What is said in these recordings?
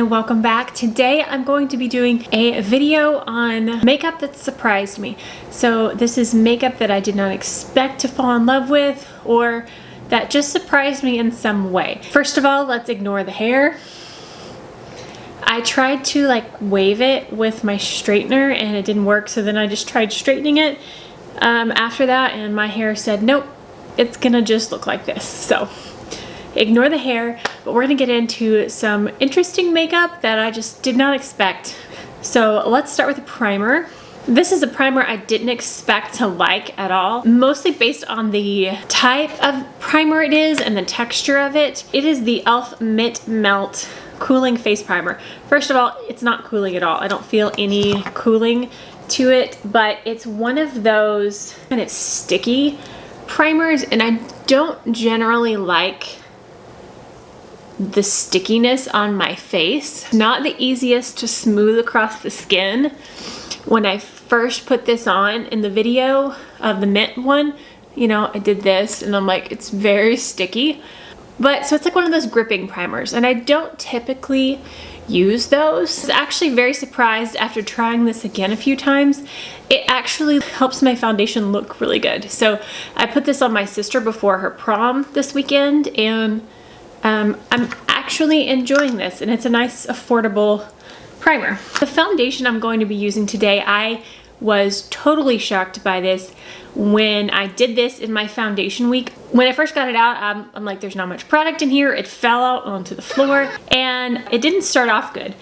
and welcome back. Today I'm going to be doing a video on makeup that surprised me. So this is makeup that I did not expect to fall in love with or that just surprised me in some way. First of all, let's ignore the hair. I tried to wave it with my straightener and it didn't work, so then I just tried straightening it after that, and my hair said nope, it's gonna just look like this. So ignore the hair, but we're gonna get into some interesting makeup that I just did not expect. So let's start with a primer. This is a primer I didn't expect to like at all, mostly based on the type of primer it is and the texture of it. It is the e.l.f. Mint Melt Cooling Face Primer. First of all, it's not cooling at all. I don't feel any cooling to it, but it's one of those kind of sticky primers, and I don't generally like the stickiness on my face. Not the easiest to smooth across the skin. When I first put this on in the video of the mint one, you know, I did this and I'm like, it's very sticky. But so it's like one of those gripping primers, and I don't typically use those. I was actually very surprised after trying this again a few times. It actually helps my foundation look really good. So I put this on my sister before her prom this weekend, and I'm actually enjoying this, and it's a nice affordable primer. The foundation I'm going to be using today, I was totally shocked by this when I did this in my foundation week. When I first got it out, I'm like, there's not much product in here. It fell out onto the floor and it didn't start off good.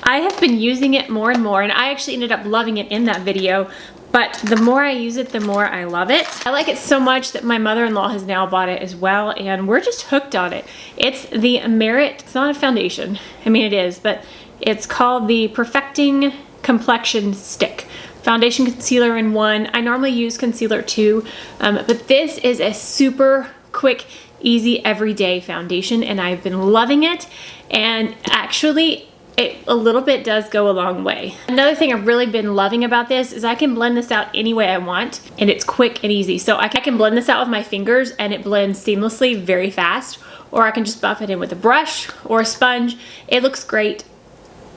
I have been using it more and more, and I actually ended up loving it in that video. But the more I use it, the more I love it. I like it so much that my mother-in-law has now bought it as well, and we're just hooked on it. It's the Merit, it's not a foundation. I mean, it is, but it's called the Perfecting Complexion Stick. Foundation, concealer in one. I normally use concealer too, but this is a super quick, easy, everyday foundation, and I've been loving it. And actually, it a little bit does go a long way. Another thing I've really been loving about this is I can blend this out any way I want, and it's quick and easy. So I can blend this out with my fingers and it blends seamlessly very fast, or I can just buff it in with a brush or a sponge. It looks great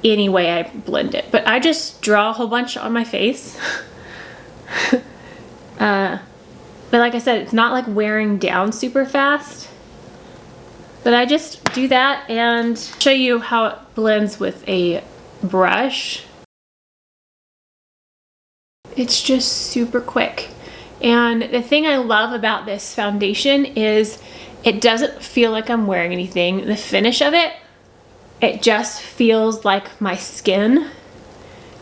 any way I blend it, but I just draw a whole bunch on my face. But like I said, it's not like wearing down super fast, but I just do that and show you how it blends with a brush. It's just super quick. And the thing I love about this foundation is it doesn't feel like I'm wearing anything. The finish of it, it just feels like my skin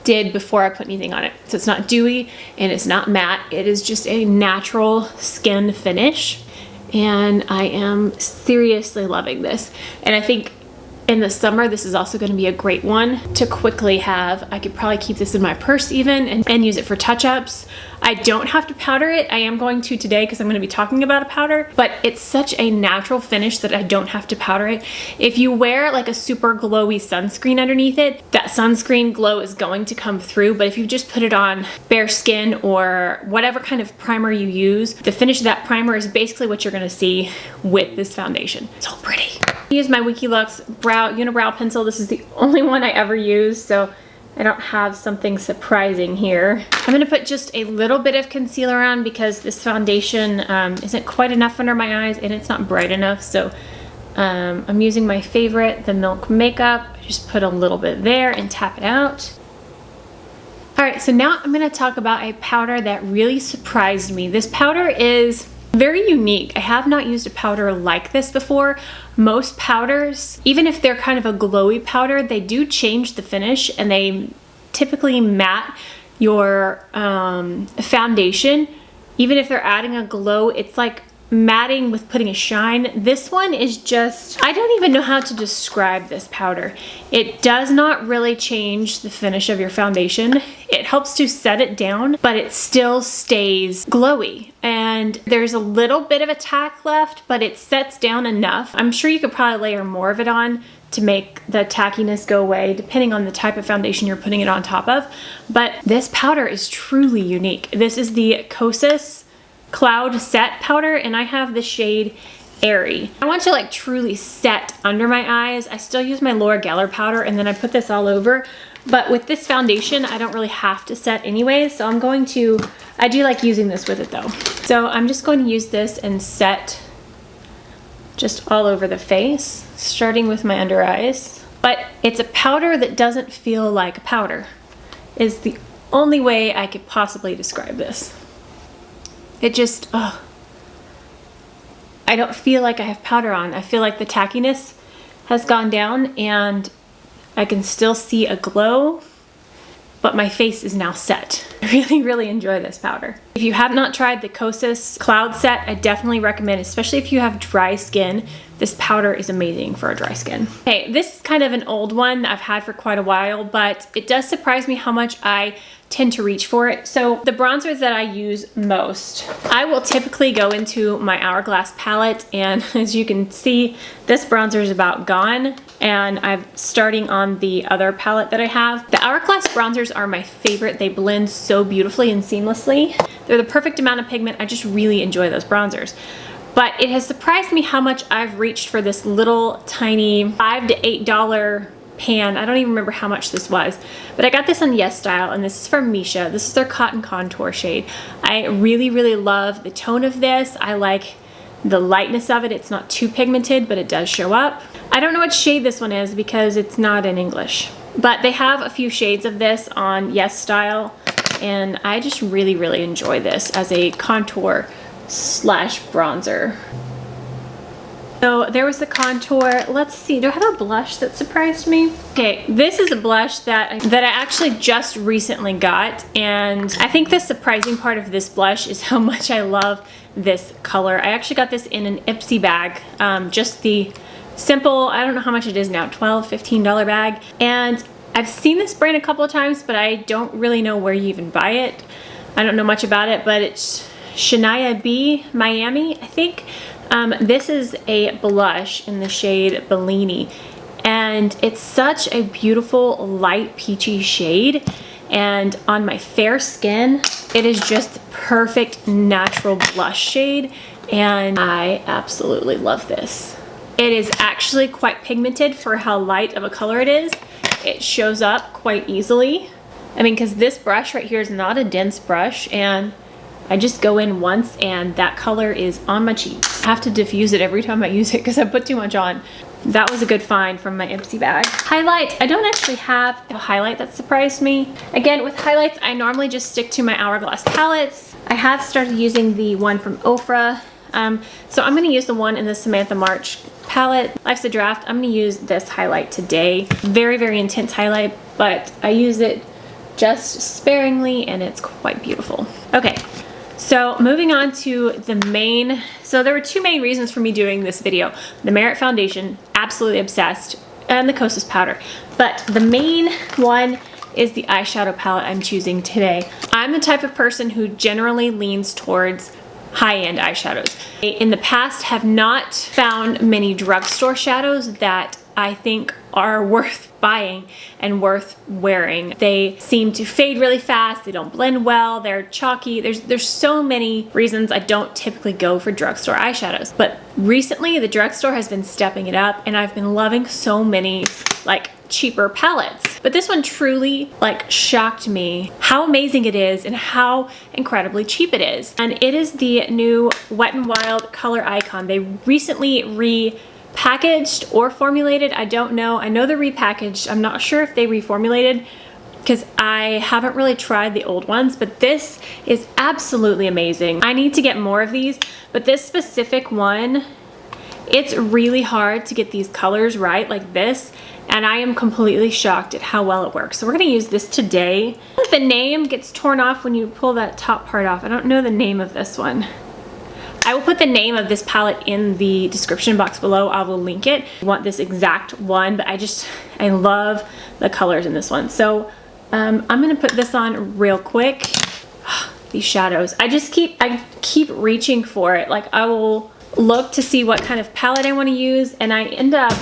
did before I put anything on it. So it's not dewy and it's not matte. It is just a natural skin finish. And I am seriously loving this. And I think in the summer, this is also going to be a great one to quickly have. I could probably keep this in my purse even and use it for touch-ups. I don't have to powder it. I am going to today because I'm going to be talking about a powder, but it's such a natural finish that I don't have to powder it. If you wear like a super glowy sunscreen underneath it, that sunscreen glow is going to come through. But if you just put it on bare skin or whatever kind of primer you use, the finish of that primer is basically what you're going to see with this foundation. It's so pretty. I use my Wikilux unibrow pencil. This is the only one I ever use, so I don't have something surprising here. I'm gonna put just a little bit of concealer on because this foundation isn't quite enough under my eyes and it's not bright enough. So I'm using my favorite, the Milk Makeup. I just put a little bit there and tap it out. All right, so now I'm gonna talk about a powder that really surprised me. This powder is very unique. I have not used a powder like this before. Most powders, even if they're kind of a glowy powder, they do change the finish and they typically matte your foundation. Even if they're adding a glow, it's like matting with putting a shine. This one is just, I don't even know how to describe this powder. It does not really change the finish of your foundation. It helps to set it down, but it still stays glowy. And there's a little bit of a tack left, but it sets down enough. I'm sure you could probably layer more of it on to make the tackiness go away, depending on the type of foundation you're putting it on top of. But this powder is truly unique. This is the Kosas Cloud Set Powder, and I have the shade airy. I want to like truly set under my eyes. I still use my Laura Geller powder and then I put this all over. But with this foundation, I don't really have to set anyways. So I'm going to, I do like using this with it though. So I'm just going to use this and set just all over the face, starting with my under eyes. But it's a powder that doesn't feel like a powder, is the only way I could possibly describe this. It just, oh, I don't feel like I have powder on. I feel like the tackiness has gone down and I can still see a glow, but my face is now set. I really, really enjoy this powder. If you have not tried the Kosas Cloud Set, I definitely recommend, especially if you have dry skin. This powder is amazing for a dry skin. Okay, this is kind of an old one that I've had for quite a while, but it does surprise me how much I tend to reach for it. So the bronzers that I use most, I will typically go into my Hourglass palette, and as you can see, this bronzer is about gone, and I'm starting on the other palette that I have. The Hourglass bronzers are my favorite. They blend so beautifully and seamlessly. They're the perfect amount of pigment. I just really enjoy those bronzers. But it has surprised me how much I've reached for this little tiny $5 to $8 pan. I don't even remember how much this was, but I got this on Yes Style, and this is from Misha. This is their Cotton Contour shade. I really, really love the tone of this. I like the lightness of it. It's not too pigmented, but it does show up. I don't know what shade this one is because it's not in English, but they have a few shades of this on Yes Style, and I just really, really enjoy this as a contour slash bronzer. So there was the contour. Let's see, do I have a blush that surprised me? Okay, this is a blush that I actually just recently got, and I think the surprising part of this blush is how much I love this color. I actually got this in an Ipsy bag, just the simple, I don't know how much it is now, $12, $15 bag. And I've seen this brand a couple of times, but I don't really know where you even buy it. I don't know much about it, but it's Shania B Miami, I think. This is a blush in the shade Bellini, and it's such a beautiful light peachy shade, and on my fair skin it is just the perfect natural blush shade, and I absolutely love this. It is actually quite pigmented for how light of a color it is. It shows up quite easily. I mean, because this brush right here is not a dense brush, and I just go in once and that color is on my cheeks. I have to diffuse it every time I use it because I put too much on. That was a good find from my Ipsy bag. Highlight, I don't actually have a highlight that surprised me. Again, with highlights, I normally just stick to my Hourglass palettes. I have started using the one from Ofra. So I'm gonna use the one in the Samantha March palette. Life's a Draft. I'm gonna use this highlight today. Very, very intense highlight, but I use it just sparingly and it's quite beautiful. Okay. So moving on to the main, so there were two main reasons for me doing this video. The Merit Foundation, absolutely obsessed, and the Kosas powder. But the main one is the eyeshadow palette I'm choosing today. I'm the type of person who generally leans towards high-end eyeshadows. In the past, have not found many drugstore shadows that I think are worth buying and worth wearing. They seem to fade really fast, they don't blend well, they're chalky. There's so many reasons I don't typically go for drugstore eyeshadows. But recently the drugstore has been stepping it up, and I've been loving so many like cheaper palettes. But this one truly like shocked me how amazing it is and how incredibly cheap it is. And it is the new Wet n Wild Color Icon. They recently repackaged or formulated, I don't know. I know they're repackaged. I'm not sure if they reformulated because I haven't really tried the old ones, but this is absolutely amazing. I need to get more of these, but this specific one, it's really hard to get these colors right like this, and I am completely shocked at how well it works. So we're gonna use this today. The name gets torn off when you pull that top part off. I don't know the name of this one. I will put the name of this palette in the description box below. I will link it. I want this exact one, but I love the colors in this one. So I'm gonna put this on real quick. These shadows, I keep reaching for it. Like I will look to see what kind of palette I wanna use, and I end up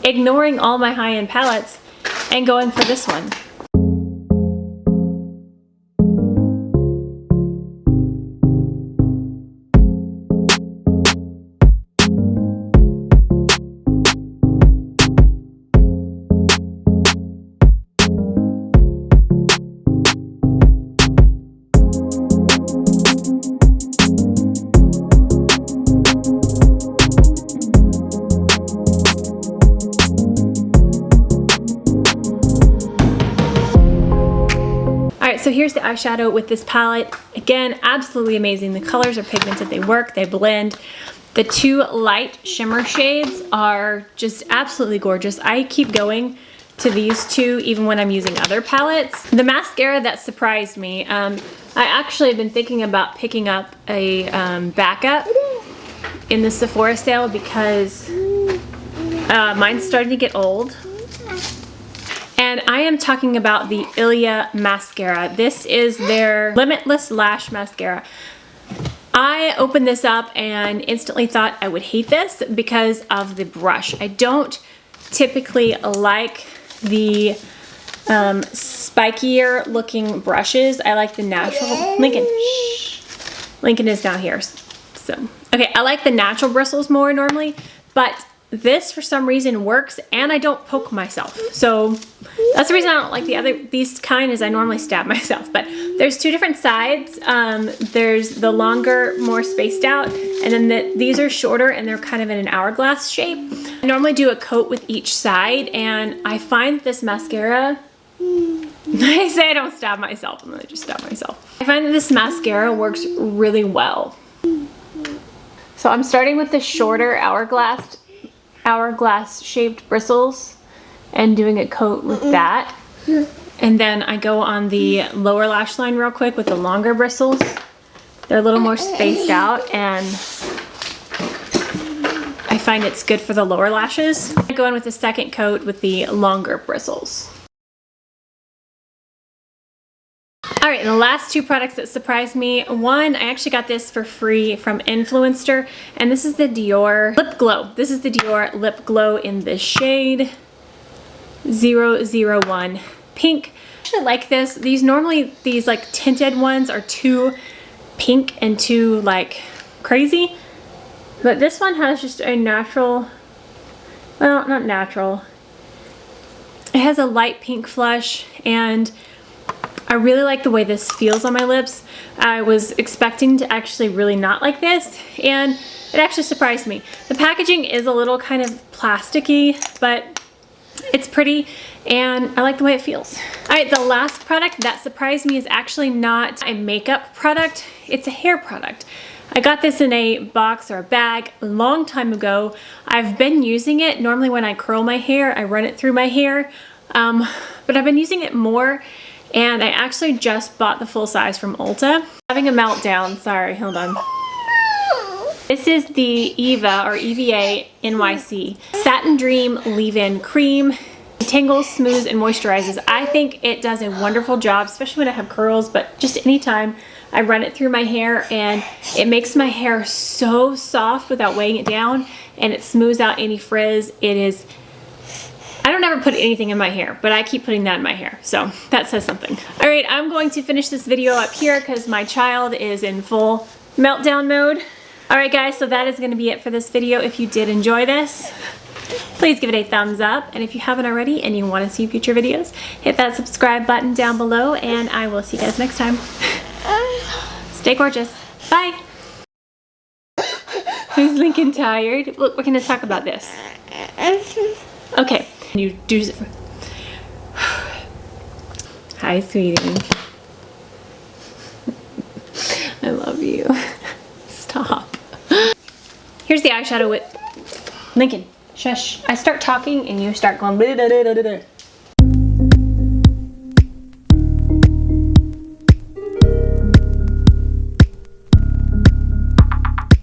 ignoring all my high-end palettes and going for this one. Alright, so here's the eyeshadow with this palette. Again, absolutely amazing. The colors are pigmented, they work, they blend. The two light shimmer shades are just absolutely gorgeous. I keep going to these two even when I'm using other palettes. The mascara that surprised me, I actually have been thinking about picking up a backup in the Sephora sale because mine's starting to get old. And I am talking about the Ilia mascara. This is their Limitless Lash Mascara. I opened this up and instantly thought I would hate this because of the brush. I don't typically like the spikier looking brushes. I like the natural. Lincoln, shh. Lincoln is down here. So, okay, I like the natural bristles more normally, but this for some reason works and I don't poke myself. So that's the reason I don't like these kind is I normally stab myself. But there's two different sides. There's the longer, more spaced out, and then these are shorter and they're kind of in an hourglass shape. I normally do a coat with each side, and I find this mascara, I say I don't stab myself, I'm gonna just stab myself. I find that this mascara works really well. So I'm starting with the shorter hourglass shaped bristles and doing a coat with that. And then I go on the lower lash line real quick with the longer bristles. They're a little more spaced out and I find it's good for the lower lashes. I go in with the second coat with the longer bristles. Alright, and the last two products that surprised me. One, I actually got this for free from Influencer, and this is the Dior Lip Glow. This is the Dior Lip Glow in the shade 001 Pink. I actually like this. These like tinted ones are too pink and too like crazy, but this one has just a natural, well, not natural. It has a light pink flush and I really like the way this feels on my lips. I was expecting to actually really not like this, and it actually surprised me. The packaging is a little kind of plasticky, but it's pretty, and I like the way it feels. All right, the last product that surprised me is actually not a makeup product, it's a hair product. I got this in a box or a bag a long time ago. I've been using it. Normally when I curl my hair, I run it through my hair, but I've been using it more. And I actually just bought the full size from Ulta. Having a meltdown, sorry, hold on. This is the Eva or EVA NYC Satin Dream Leave-In Cream. It tangles, smooths, and moisturizes. I think it does a wonderful job, especially when I have curls, but just anytime I run it through my hair and it makes my hair so soft without weighing it down, and it smooths out any frizz. It is, I don't ever put anything in my hair, but I keep putting that in my hair, so that says something. All right, I'm going to finish this video up here because my child is in full meltdown mode. All right, guys, so that is going to be it for this video. If you did enjoy this, please give it a thumbs up, and if you haven't already and you want to see future videos, hit that subscribe button down below, and I will see you guys next time. Stay gorgeous. Bye. Is Lincoln tired? Look, we're going to talk about this. Okay. You do. Hi, sweetie. I love you. Stop. Here's the eyeshadow with Lincoln. Shush. I start talking and you start going blah, blah, blah, blah, blah.